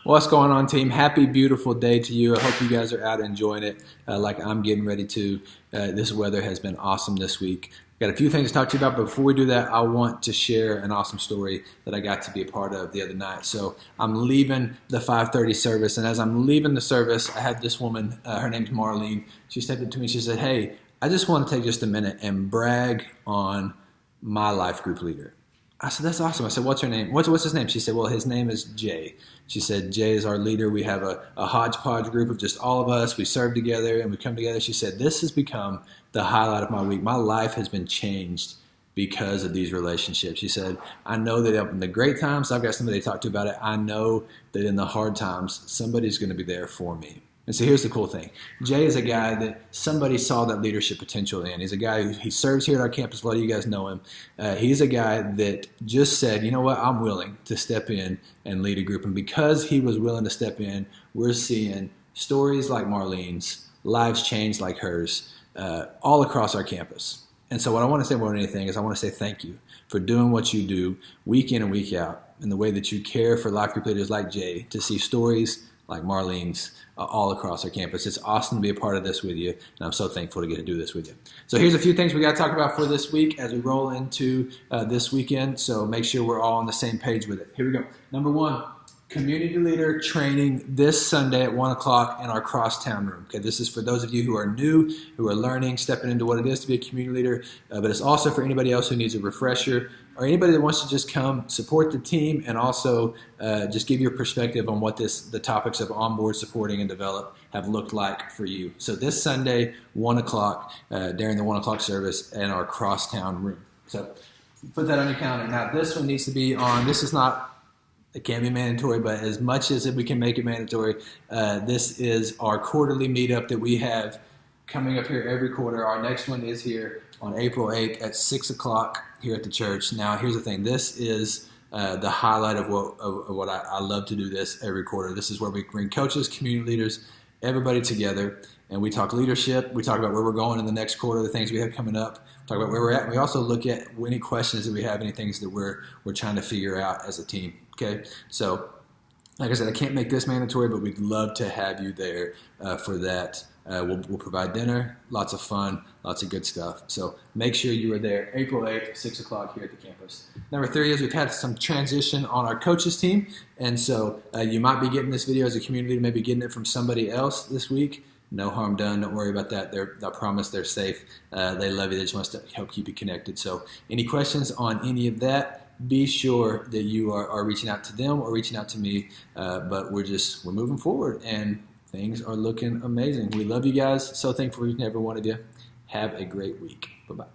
What's going on, team? Happy, beautiful day to you. I hope you guys are out enjoying it like I'm getting ready to. This weather has been awesome this week. Got a few things to talk to you about, but before we do that, I want to share an awesome story that I got to be a part of the other night. So I'm leaving the 5:30 service, and as I'm leaving the service, I had this woman, her name's Marlene. She stepped up to me, she said, "Hey, I just want to take just a minute and brag on my life group leader." I said, "That's awesome." I said, "What's her name? What's his name?" She said, "Well, his name is Jay." She said, "Jay is our leader. We have a hodgepodge group of just all of us. We serve together and we come together." She said, "This has become the highlight of my week. My life has been changed because of these relationships." She said, "I know that in the great times, I've got somebody to talk to about it. I know that in the hard times, somebody's going to be there for me." And so here's the cool thing. Jay is a guy that somebody saw that leadership potential in. He's a guy he serves here at our campus. A lot of you guys know him. He's a guy that just said, "You know what, I'm willing to step in and lead a group." And because he was willing to step in, we're seeing stories like Marlene's, lives changed like hers, all across our campus. And so what I want to say more than anything is I want to say thank you for doing what you do week in and week out, and the way that you care for life group leaders like Jay, to see stories like Marlene's all across our campus. It's awesome to be a part of this with you, and I'm so thankful to get to do this with you. So here's a few things we got to talk about for this week as we roll into this weekend, so make sure we're all on the same page with it. Here we go. Number one, community leader training this Sunday at 1 o'clock in our crosstown room. Okay, this is for those of you who are new, who are learning, stepping into what it is to be a community leader, but it's also for anybody else who needs a refresher, or anybody that wants to just come support the team and also just give your perspective on what the topics of onboard, supporting, and develop have looked like for you. So this Sunday, 1 o'clock, during the 1 o'clock service in our crosstown room. So put that on your calendar. Now this one needs to be on, this is not, it can't be mandatory, but as much as we can make it mandatory, this is our quarterly meetup that we have coming up here every quarter. Our next one is here on April 8th at 6 o'clock here at the church. Now, here's the thing. This is the highlight of what I love to do this every quarter. This is where we bring coaches, community leaders, everybody together, and we talk leadership. We talk about where we're going in the next quarter, the things we have coming up, talk about where we're at. We also look at any questions that we have, any things that we're trying to figure out as a team. Okay, so like I said, I can't make this mandatory, but we'd love to have you there for that. We'll provide dinner, lots of fun, lots of good stuff. So make sure you are there April 8th, 6 o'clock here at the campus. Number 3 is we've had some transition on our coaches team. And so you might be getting this video as a community leader, maybe getting it from somebody else this week. No harm done. Don't worry about that. I promise they're safe. They love you. They just want to help keep you connected. So any questions on any of that, be sure that you are reaching out to them or reaching out to me. But we're moving forward, and things are looking amazing. We love you guys. So thankful for each and every one of you. Have a great week. Bye-bye.